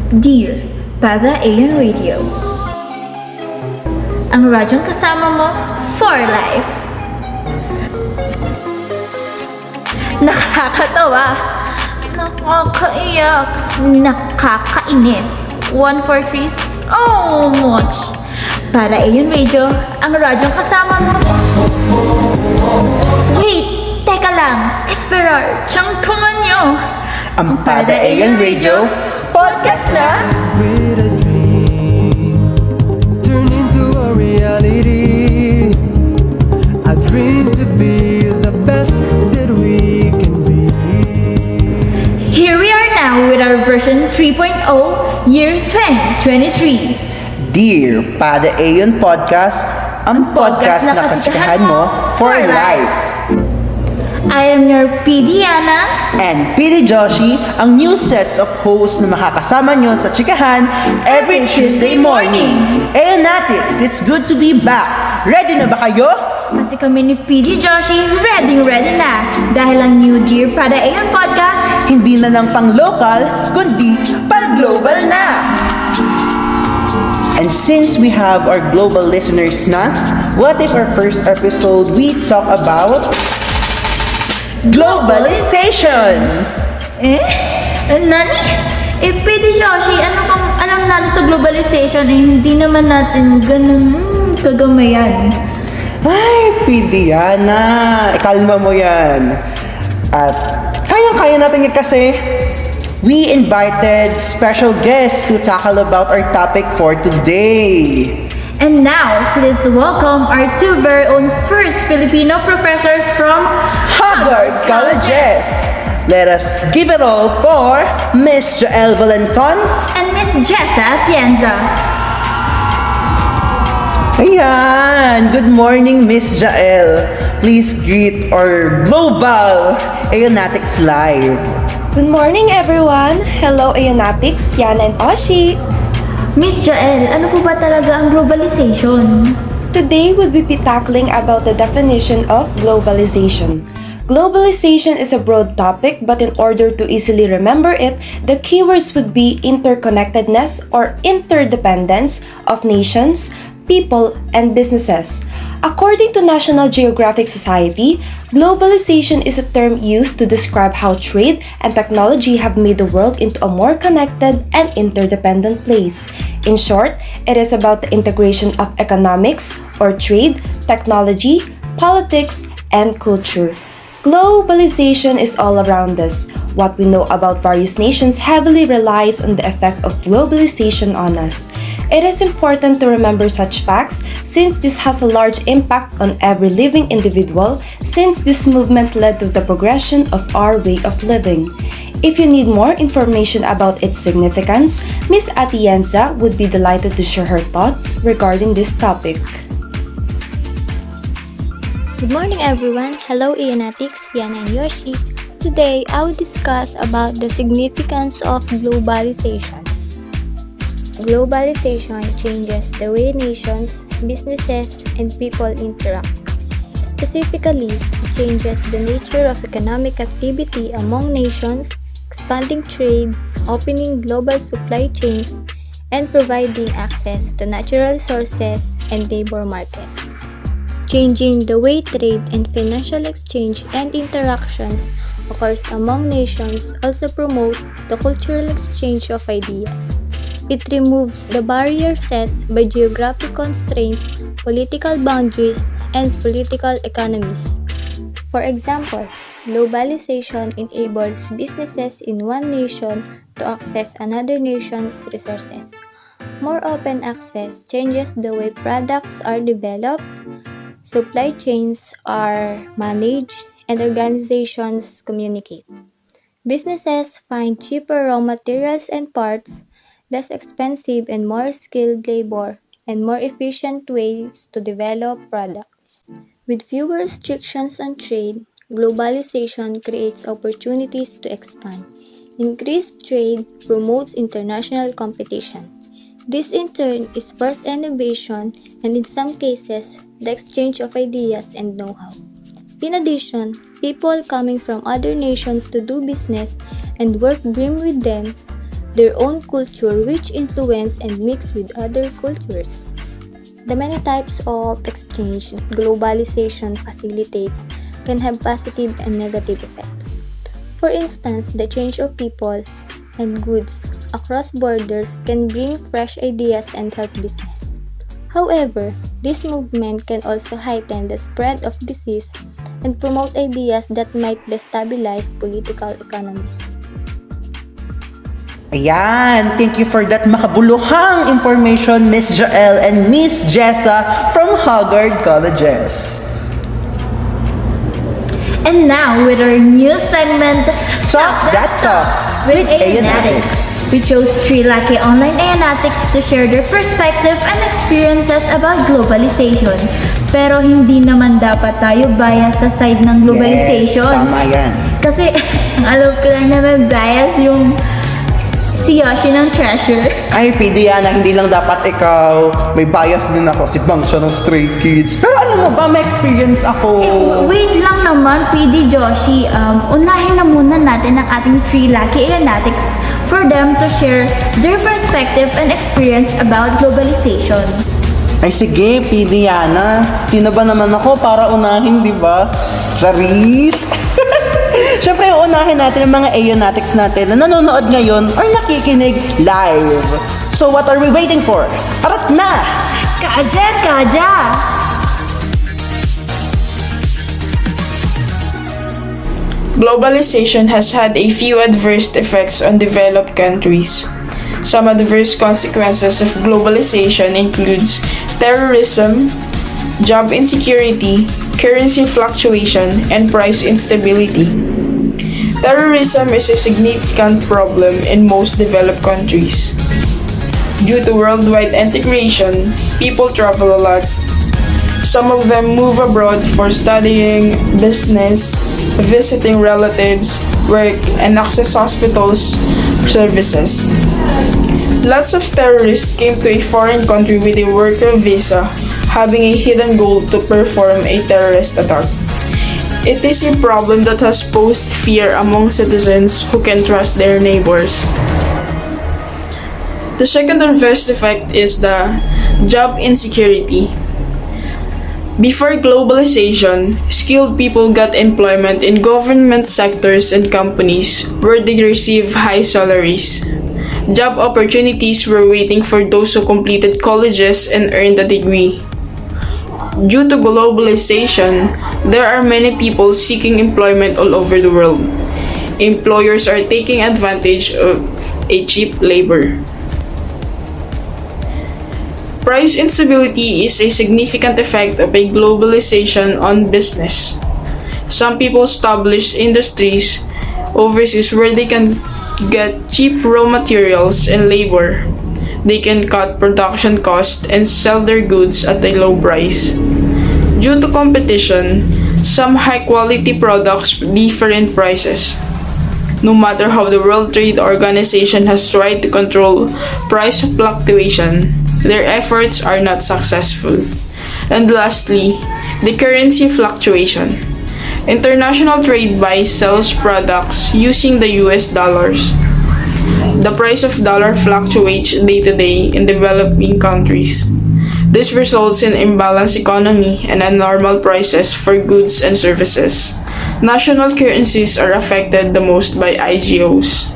Dear Pada-Eon Radio, ang radyong kasama mo for life. Nakakatawa, nakakaiyak, nakakainis. 143 so much. Pada-Eon Radio, ang radyong kasama mo. Wait, teka lang. Esperar, tiyang kumanyo. Ang Pada-Eon Radio Podcast na! With a dream turn into a reality. I dream to be the best that we can be. Here we are now with our version 3.0, year 2023. Dear Pada-Eon Podcast, ang podcast na katsikahan mo for life. I am your PD Ana. And PD Joshi, ang new sets of hosts na makakasama nyo sa chikahan every Tuesday morning. Aeronautics, it's good to be back. Ready na ba kayo? Kasi kami ni PD Joshi, ready na. Dahil ang new Dear Pada-Eon Podcast, Hindi na lang pang local, kundi pang global na. And since we have our global listeners na, what if our first episode we talk about globalization? Nani? PD Joshi, ano bang alam natin sa globalization? Hindi naman natin ganun kagamayan. Ay, PD Yana, ikalma mo yan. At kayang-kaya natin yan kasi we invited special guests to tackle about our topic for today. And now, please welcome our two very own first Filipino professors from Harvard Colleges. Let us give it all for Miss Joelle Valenton. and Miss Jessa Fienza. Ayan! Good morning, Miss Jael. Please greet our global Aeronautics Live. Good morning, everyone! Hello, Aeronautics, Yana and Oshi! Miss Jael, ano po ba talaga ang globalization? Today, we'll be tackling about the definition of globalization. Globalization is a broad topic, but in order to easily remember it, the keywords would be interconnectedness or interdependence of nations, people, and businesses. According to National Geographic Society, globalization is a term used to describe how trade and technology have made the world into a more connected and interdependent place. In short, it is about the integration of economics or trade, technology, politics, and culture. Globalization is all around us. What we know about various nations heavily relies on the effect of globalization on us. It is important to remember such facts since this has a large impact on every living individual since this movement led to the progression of our way of living. If you need more information about its significance, Ms. Atienza would be delighted to share her thoughts regarding this topic. Good morning, everyone. Hello, Aeronautics, Yana and Yoshi. Today, I will discuss about the significance of globalization. Globalization changes the way nations, businesses, and people interact. Specifically, it changes the nature of economic activity among nations, expanding trade, opening global supply chains, and providing access to natural resources and labor markets. Changing the way trade and financial exchange and interactions occurs among nations also promote the cultural exchange of ideas. It removes the barrier set by geographic constraints, political boundaries, and political economies. For example, globalization enables businesses in one nation to access another nation's resources. More open access changes the way products are developed, supply chains are managed, and organizations communicate. Businesses find cheaper raw materials and parts, less expensive and more skilled labor, and more efficient ways to develop products. With fewer restrictions on trade, globalization creates opportunities to expand. Increased trade promotes international competition. This in turn spurs innovation and in some cases, the exchange of ideas and know-how. In addition, people coming from other nations to do business and work bring with them their own culture which influence and mix with other cultures. The many types of exchange globalization facilitates can have positive and negative effects. For instance, the change of people and goods across borders can bring fresh ideas and help business. However, this movement can also heighten the spread of disease and promote ideas that might destabilize political economies. Ayan, thank you for that makabuluhang information, Miss Joelle and Miss Jessa from Hoggard Colleges. And now, with our new segment, Talk That Talk with Aeronautics. We chose 3 lucky online aeronautics to share their perspective and experiences about globalization. Pero hindi naman dapat tayo bias sa side ng globalization. Yes, tama yan. Kasi, alam ko lang naman bias yung si Yoshi ng Treasure. Ay, PD Yana, hindi lang dapat ikaw. May bias din ako, si Bang siya ng Stray Kids. Pero alam mo ba, may experience ako. Wait lang naman, PD Joshi. Unahin na muna natin ang ating 3 lucky aeronautics for them to share their perspective and experience about globalization. Ay sige, PD Yana. Sino ba naman ako para unahin, di ba? Charis! Siyempre, unahin natin ang mga aeronautics natin na nanonood ngayon or nakikinig live. So what are we waiting for? Arat na! Kaja! Globalization has had a few adverse effects on developed countries. Some adverse consequences of globalization includes terrorism, job insecurity, currency fluctuation, and price instability. Terrorism is a significant problem in most developed countries. Due to worldwide integration, people travel a lot. Some of them move abroad for studying, business, visiting relatives, work, and access hospitals services. Lots of terrorists came to a foreign country with a worker visa, having a hidden goal to perform a terrorist attack. It is a problem that has posed fear among citizens who can trust their neighbors. The second adverse effect is the job insecurity. Before globalization, skilled people got employment in government sectors and companies where they receive high salaries. Job opportunities were waiting for those who completed colleges and earned a degree. Due to globalization, there are many people seeking employment all over the world. Employers are taking advantage of a cheap labor. Price instability is a significant effect of a globalization on business. Some people establish industries overseas where they can get cheap raw materials and labor. They can cut production costs and sell their goods at a low price. Due to competition, some high-quality products differ in prices. No matter how the World Trade Organization has tried to control price fluctuation, their efforts are not successful. And lastly, the currency fluctuation. International trade buys sells products using the US dollars. The price of dollar fluctuates day to day in developing countries. This results in imbalanced economy and abnormal prices for goods and services. National currencies are affected the most by IGOs.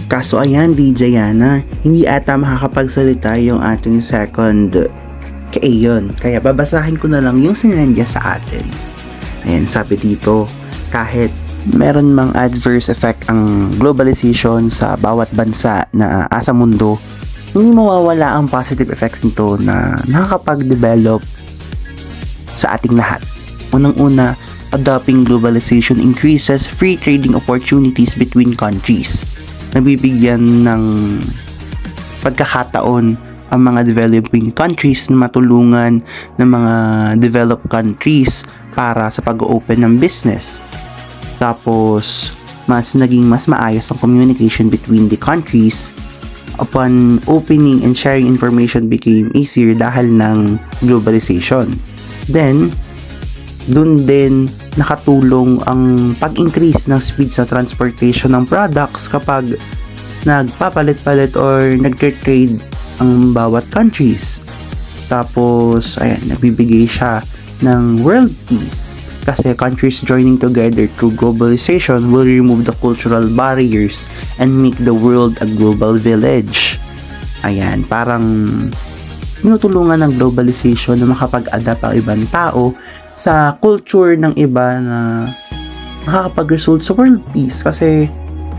Kaso ayan, DJ Yana, hindi ata makakapagsalita yung ating second ka-Aeon. Kaya babasahin ko na lang yung sinendya sa atin. Ayan, sabi dito, kahit meron mang adverse effect ang globalization sa bawat bansa na asa mundo, hindi mawawala ang positive effects nito na nakakapag-develop sa ating lahat. Unang-una, adopting globalization increases free trading opportunities between countries. Nabibigyan ng pagkakataon ang mga developing countries na matulungan ng mga developed countries para sa pag-open ng business. Tapos, naging mas maayos ang communication between the countries. Upon opening and sharing information became easier dahil ng globalization. Then, dun din nakatulong ang pag-increase ng speed sa transportation ng products kapag nagpapalit-palit or nagtre-trade ang bawat countries. Tapos, ayan, nabibigay siya ng world peace. Kasi countries joining together through globalization will remove the cultural barriers and make the world a global village. Ayan, parang tinutulungan ng globalization na makapag-adapt ang ibang tao sa culture ng iba na makakapag-result sa world peace kasi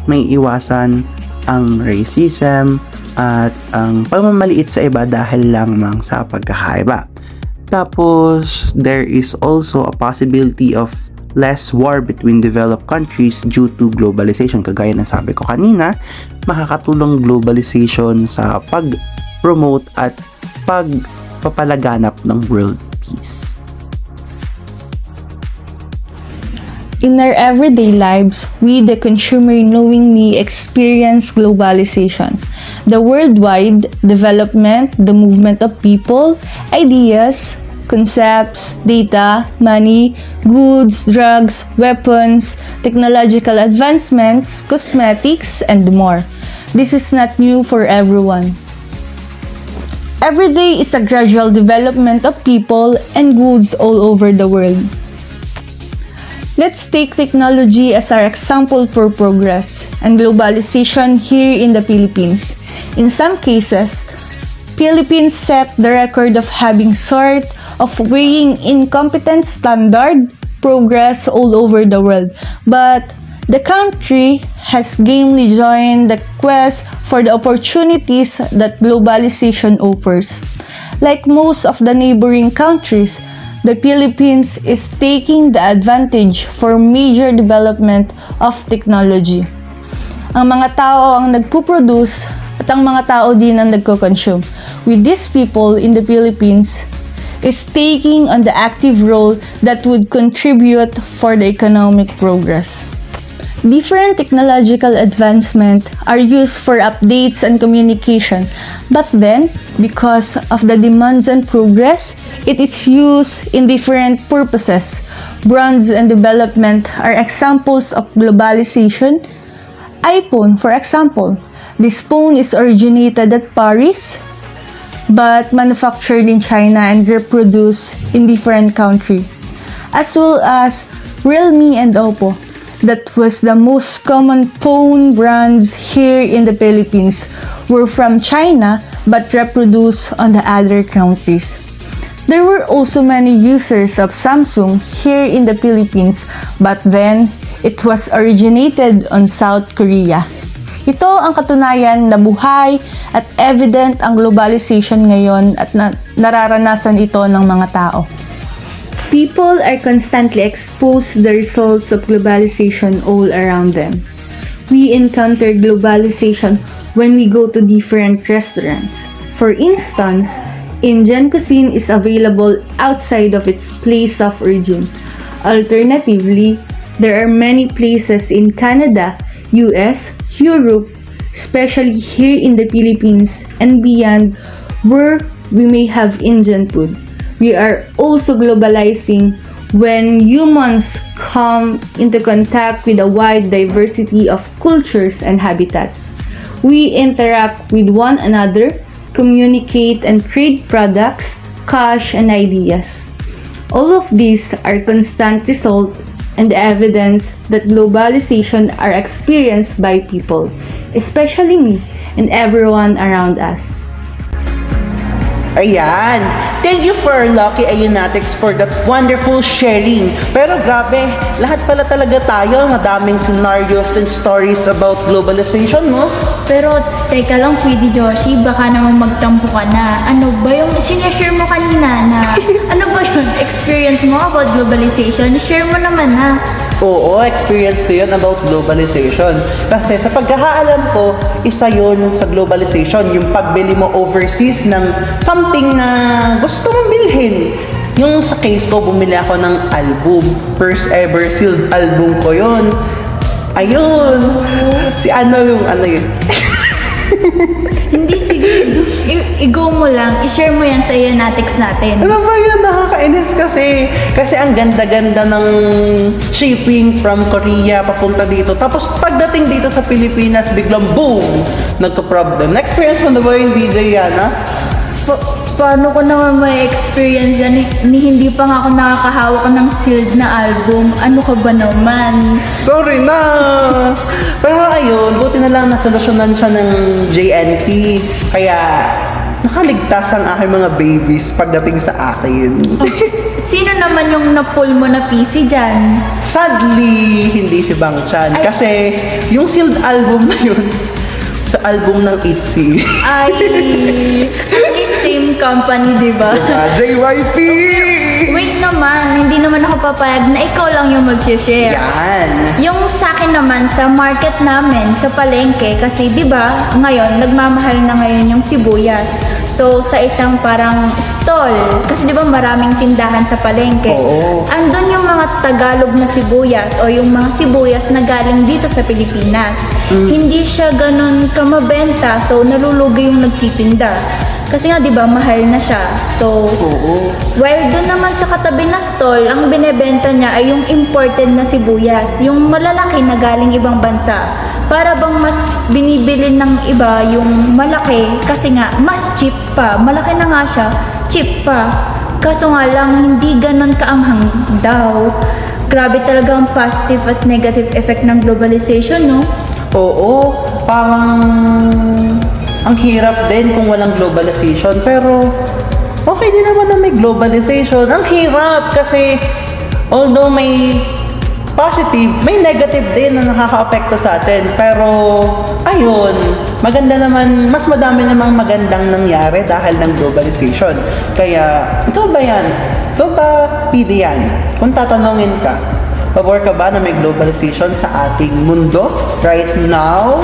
may iwasan ang racism at ang pagmamaliit sa iba dahil lamang sa pagkakaiba. Tapos, there is also a possibility of less war between developed countries due to globalization. Kagaya ng sabi ko kanina, makakatulong globalization sa pag-promote at pagpapalaganap ng world peace. In our everyday lives, we, the consumer, knowingly experience globalization. The worldwide development, the movement of people, ideas, concepts, data, money, goods, drugs, weapons, technological advancements, cosmetics, and more. This is not new for everyone. Every day is a gradual development of people and goods all over the world. Let's take technology as our example for progress and globalization here in the Philippines. In some cases, Philippines set the record of having sort of weighing incompetent standard progress all over the world. But the country has gamely joined the quest for the opportunities that globalization offers. Like most of the neighboring countries, the Philippines is taking the advantage for major development of technology. Ang mga tao ang nagpo-produce at ang mga tao din ang nagko-consume. With these people in the Philippines is taking on the active role that would contribute for the economic progress. Different technological advancement are used for updates and communication, but then, because of the demands and progress, it is used in different purposes. Brands and development are examples of globalization. iPhone, for example, this phone is originated at Paris, but manufactured in China and reproduced in different countries, as well as Realme and Oppo. That was the most common phone brands here in the Philippines were from China but reproduced on the other countries. There were also many users of Samsung here in the Philippines, but then it was originated on South Korea. Ito ang katunayan na buhay at evident ang globalization ngayon at nararanasan ito ng mga tao. People are constantly exposed to the results of globalization all around them. We encounter globalization when we go to different restaurants. For instance, Indian cuisine is available outside of its place of origin. Alternatively, there are many places in Canada, US, Europe, especially here in the Philippines and beyond, where we may have Indian food. We are also globalizing when humans come into contact with a wide diversity of cultures and habitats. We interact with one another, communicate and trade products, cash and ideas. All of these are constant result and evidence that globalization are experienced by people, especially me and everyone around us. Ayan. Thank you for Lucky Aeronautics for that wonderful sharing. Pero grabe, lahat pala talaga tayo, madaming scenarios and stories about globalization, no? Pero, teka lang, Pwede Joshi, baka naman magtampo ka na. Ano ba yung sinashare mo kanina na, ano ba yung experience mo about globalization? Share mo naman na. Oo, experience ko yun about globalization. Kasi sa pagkakaalam ko, isa yun sa globalization, yung pagbili mo overseas ng something na gusto mong bilhin. Yung sa case ko, bumili ako ng album. First ever sealed album ko yun. Ayun. Si ano yung ano yun? Hindi, sige. I-go mo lang. I-share mo yan sa Aeronautics natin. Ano ba yun? Nakakainis kasi. Kasi ang ganda-ganda ng shipping from Korea papunta dito. Tapos pagdating dito sa Pilipinas, biglang boom! Nagka-problem. Na-experience mo na ba yung DJ Yana? Paano ko naman may experience yan? Hindi pa nga ako nakakahawak ng sealed na album. Ano ka ba naman? Sorry na! Pero ayun, buti na lang nasolusyonan siya ng JNT. Kaya nakaligtas ang aking mga babies pagdating sa akin. Sino naman yung na-pull mo na PC dyan? Sadly, hindi si Bang Chan. Ay. Kasi yung sealed album na yun, sa album ng ITZY. Ay, at least same company, di ba? JYP! Wait naman, hindi naman ako papayag na ikaw lang yung mag-share. Yan! Yung sa akin naman, sa market namin, sa palengke, kasi di ba ngayon, nagmamahal na ngayon yung sibuyas. So, sa isang parang stall, kasi di ba maraming tindahan sa palengke, Oo. andun yung mga Tagalog na sibuyas o yung mga sibuyas na galing dito sa Pilipinas. Hindi siya ganun kamabenta, so nalulugi yung nagtitinda. Kasi nga, di ba, mahal na siya. So, Oo. while doon naman sa katabi na stall, ang binebenta niya ay yung imported na sibuyas, yung malalaki na galing ibang bansa. Para bang mas binibili ng iba yung malaki kasi nga mas cheap pa. Malaki na nga siya, cheap pa. Kaso nga lang, hindi ganun kaanghang daw. Grabe talaga ang positive at negative effect ng globalization, no? Oo, parang ang hirap din kung walang globalization. Pero okay din naman na may globalization. Ang hirap kasi although may positive, may negative din na nakaka-apekto sa atin. Pero ayun, maganda naman, mas madami namang magandang nangyari dahil ng globalization. Kaya, ikaw ba yan? Ikaw ba, PD yan? Kung tatanungin ka, pabor ka ba na may globalization sa ating mundo right now?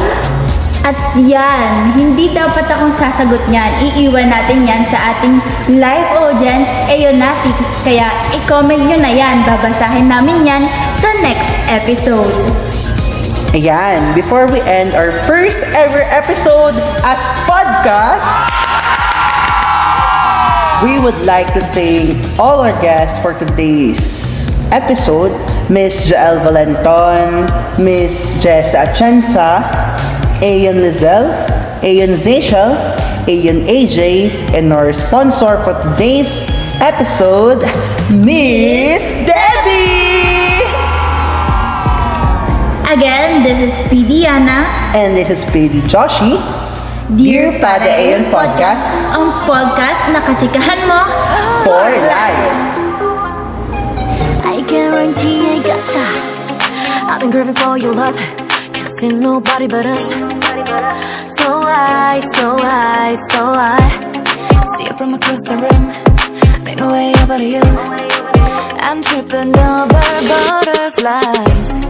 At yan, hindi dapat akong sasagot niyan. Iiwan natin yan sa ating live audience, Aeronautics. Kaya i-comment nyo na yan. Babasahin namin yan sa next episode. Ayan, before we end our first ever episode as podcast, we would like to thank all our guests for today's episode, Miss Jael Valenton, Miss Jessa Atienza, Ayan Lizelle, Ayan Zachel, Ayan AJ, and our sponsor for today's episode, Miss Debbie! Again, this is PD Ana. And this is PD Joshi. Dear Pada-Eon Podcast, Ang podcast na kachikahan mo for life! I guarantee I gotcha. I've been craving for your love. Can't see nobody but us. So I see it from across the room. Make my way over to you. I'm tripping over butterflies.